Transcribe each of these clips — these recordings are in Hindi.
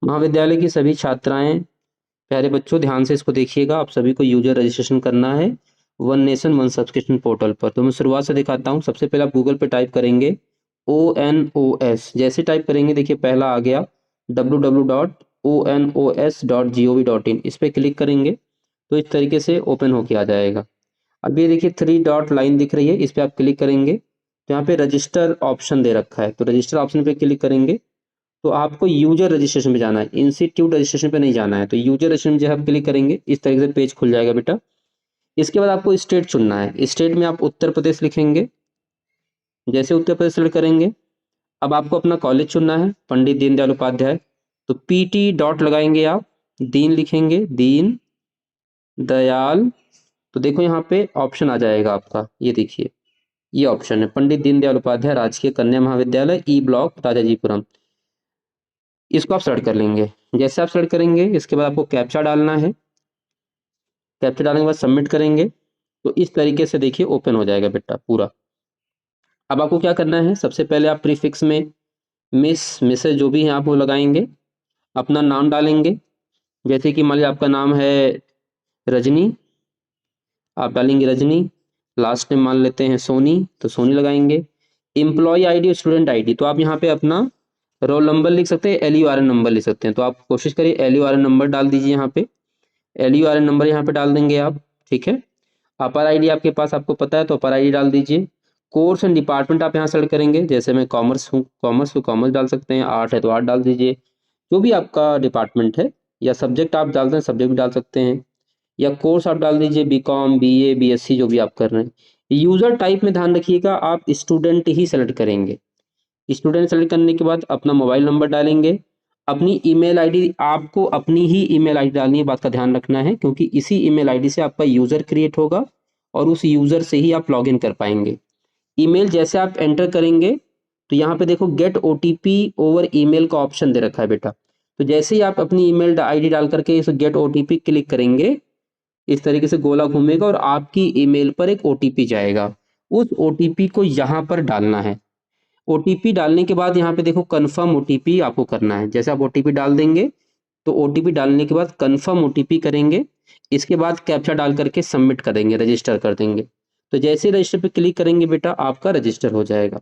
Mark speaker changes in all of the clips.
Speaker 1: महाविद्यालय की सभी छात्राएं, प्यारे बच्चों ध्यान से इसको देखिएगा। आप सभी को यूजर रजिस्ट्रेशन करना है one nation one subscription portal पर। तो मैं शुरुआत से दिखाता हूँ। सबसे पहले आप गूगल पे टाइप करेंगे ONOS। जैसे टाइप करेंगे देखिए पहला आ गया www.onos.gov.in। इस पर क्लिक करेंगे तो इस तरीके से ओपन होके आ जाएगा। अब ये देखिए 3 डॉट लाइन दिख रही है, इस पर आप क्लिक करेंगे तो यहाँ पे रजिस्टर ऑप्शन दे रखा है। तो रजिस्टर ऑप्शन पे क्लिक करेंगे तो आपको यूजर रजिस्ट्रेशन पे जाना है, इंस्टीट्यूट रजिस्ट्रेशन पे नहीं जाना है। तो यूजर रजिस्ट्रेशन जब आप क्लिक करेंगे इस तरीके से पेज खुल जाएगा बेटा। इसके बाद आपको स्टेट चुनना है। स्टेट में आप उत्तर प्रदेश लिखेंगे। जैसे उत्तर प्रदेश सेलेक्ट करेंगे अब आपको अपना कॉलेज चुनना है, पंडित दीनदयाल उपाध्याय। तो PT डॉट लगाएंगे आप, दीन लिखेंगे, दीन दयाल। तो देखो यहाँ पे ऑप्शन आ जाएगा आपका, ये देखिए ये ऑप्शन है पंडित दीनदयाल उपाध्याय राजकीय कन्या महाविद्यालय E ब्लॉक राजाजीपुरम। इसको आप सर्च कर लेंगे। जैसे आप सर्च करेंगे इसके बाद आपको कैप्चा डालना है। कैप्चा डालने के बाद सबमिट करेंगे तो इस तरीके से देखिए ओपन हो जाएगा बेटा पूरा। अब आपको क्या करना है, सबसे पहले आप प्रीफिक्स में मिसेज जो भी है आप वो लगाएंगे, अपना नाम डालेंगे। जैसे कि मान लीजिए आपका नाम है रजनी, आप डालेंगे रजनी। लास्ट नेम मान लेते हैं सोनी, तो सोनी लगाएंगे। एम्प्लॉय आईडी और स्टूडेंट आईडी, तो आप यहाँ पे अपना रोल नंबर लिख सकते हैं, LURN नंबर लिख सकते हैं। तो आप कोशिश करिए LURN नंबर डाल दीजिए यहाँ पे, LURN नंबर यहाँ पे डाल देंगे आप, ठीक है। अपर आईडी आपके पास आपको पता है तो अपर आईडी डाल दीजिए। कोर्स एंड डिपार्टमेंट आप यहाँ सेलेक्ट करेंगे। जैसे मैं कॉमर्स हूँ, कॉमर्स तो कॉमर्स डाल सकते हैं, आर्ट है तो आर्ट डाल दीजिए। जो भी आपका डिपार्टमेंट है, या सब्जेक्ट आप डालते हैं सब्जेक्ट भी डाल सकते हैं, या कोर्स आप डाल दीजिए BCom BA BSc जो भी आप कर रहे हैं। यूजर टाइप में ध्यान रखिएगा आप स्टूडेंट ही सेलेक्ट करेंगे। स्टूडेंट सेलेक्ट करने के बाद अपना मोबाइल नंबर डालेंगे। अपनी ईमेल आईडी, आपको अपनी ही ईमेल आईडी डालनी है, बात का ध्यान रखना है, क्योंकि इसी ईमेल आईडी से आपका यूजर क्रिएट होगा और उस यूजर से ही आप लॉगिन कर पाएंगे। ईमेल जैसे आप एंटर करेंगे तो यहाँ पे देखो गेट OTP ओवर ईमेल का ऑप्शन दे रखा है बेटा। तो जैसे ही आप अपनी ईमेल आईडी डाल करके इस गेट OTP क्लिक करेंगे, इस तरीके से गोला घूमेगा और आपकी ईमेल पर एक OTP जाएगा। उस OTP को यहाँ पर डालना है। OTP डालने के बाद यहाँ पे देखो कन्फर्म OTP आपको करना है। जैसे आप OTP डाल देंगे तो OTP डालने के बाद कन्फर्म OTP करेंगे। इसके बाद कैप्चा डाल करके सबमिट कर देंगे, रजिस्टर कर देंगे। तो जैसे रजिस्टर पे क्लिक करेंगे बेटा आपका रजिस्टर हो जाएगा।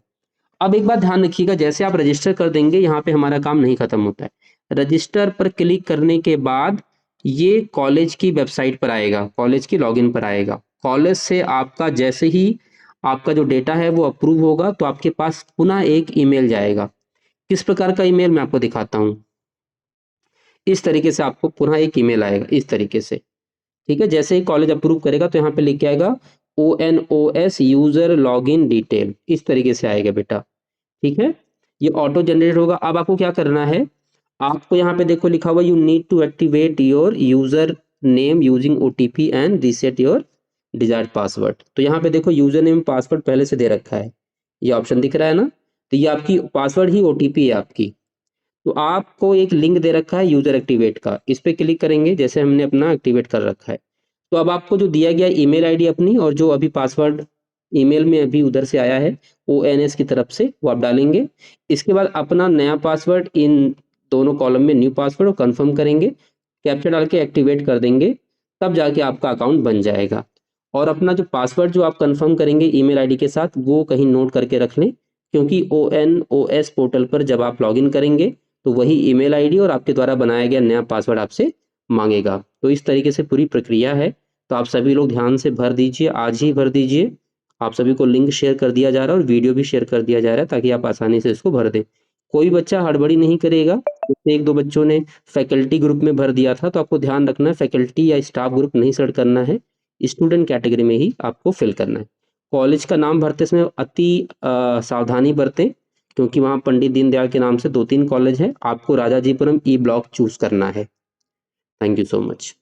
Speaker 1: अब एक बात ध्यान रखिएगा, जैसे आप रजिस्टर कर देंगे यहाँ पे हमारा काम नहीं खत्म होता है। रजिस्टर पर क्लिक करने के बाद ये कॉलेज की वेबसाइट पर आएगा, कॉलेज की लॉगिन पर आएगा। कॉलेज से आपका जैसे ही आपका जो डेटा है वो अप्रूव होगा तो आपके पास पुनः एक ईमेल जाएगा। किस प्रकार का ईमेल मैं आपको दिखाता हूँ। इस तरीके से आपको पुनः एक ईमेल आएगा इस तरीके से, ठीक है। जैसे ही कॉलेज अप्रूव करेगा तो यहाँ पे लिख के आएगा ONOS यूजर लॉगिन डिटेल, इस तरीके से आएगा बेटा, ठीक है। ये ऑटो जनरेट होगा। अब आपको क्या करना है, आपको यहाँ पे देखो लिखा हुआ you need to activate your user name using OTP and reset your desired password. तो यहाँ पे देखो यूजर नेम पासवर्ड पहले से दे रखा है, ये ऑप्शन दिख रहा है ना। तो ये आपकी पासवर्ड ही OTP है आपकी। तो आपको एक लिंक दे रखा है यूजर एक्टिवेट का, इस पे क्लिक करेंगे जैसे हमने अपना एक्टिवेट कर रखा है। तो अब आपको जो दिया गया ईमेल आईडी अपनी और जो अभी पासवर्ड ईमेल में अभी उधर से आया है ONS की तरफ से, वो आप डालेंगे। इसके बाद अपना नया पासवर्ड इन दोनों कॉलम में न्यू पासवर्ड और कंफर्म करेंगे, कैप्चा डाल के एक्टिवेट कर देंगे, तब जाके आपका अकाउंट बन जाएगा। और अपना जो पासवर्ड जो आप कंफर्म करेंगे ईमेल आईडी के साथ वो कहीं नोट करके रख लें, क्योंकि ONOS पोर्टल पर जब आप लॉगिन करेंगे तो वही ईमेल आईडी और आपके द्वारा बनाया गया नया पासवर्ड आपसे मांगेगा। तो इस तरीके से पूरी प्रक्रिया है। तो आप सभी लोग ध्यान से भर दीजिए, आज ही भर दीजिए। आप सभी को लिंक शेयर कर दिया जा रहा है और वीडियो भी शेयर कर दिया जा रहा है ताकि आप आसानी से इसको भर दें। कोई बच्चा हड़बड़ी नहीं करेगा। एक दो बच्चों ने फैकल्टी ग्रुप में भर दिया था, तो आपको ध्यान रखना है फैकल्टी या स्टाफ ग्रुप नहीं सेलेक्ट करना है, स्टूडेंट कैटेगरी में ही आपको फिल करना है। कॉलेज का नाम भरते समय अति सावधानी बरतें, क्योंकि वहाँ पंडित दीनदयाल के नाम से 2-3 कॉलेज है। आपको राजाजीपुरम E ब्लॉक चूज करना है। Thank you so much.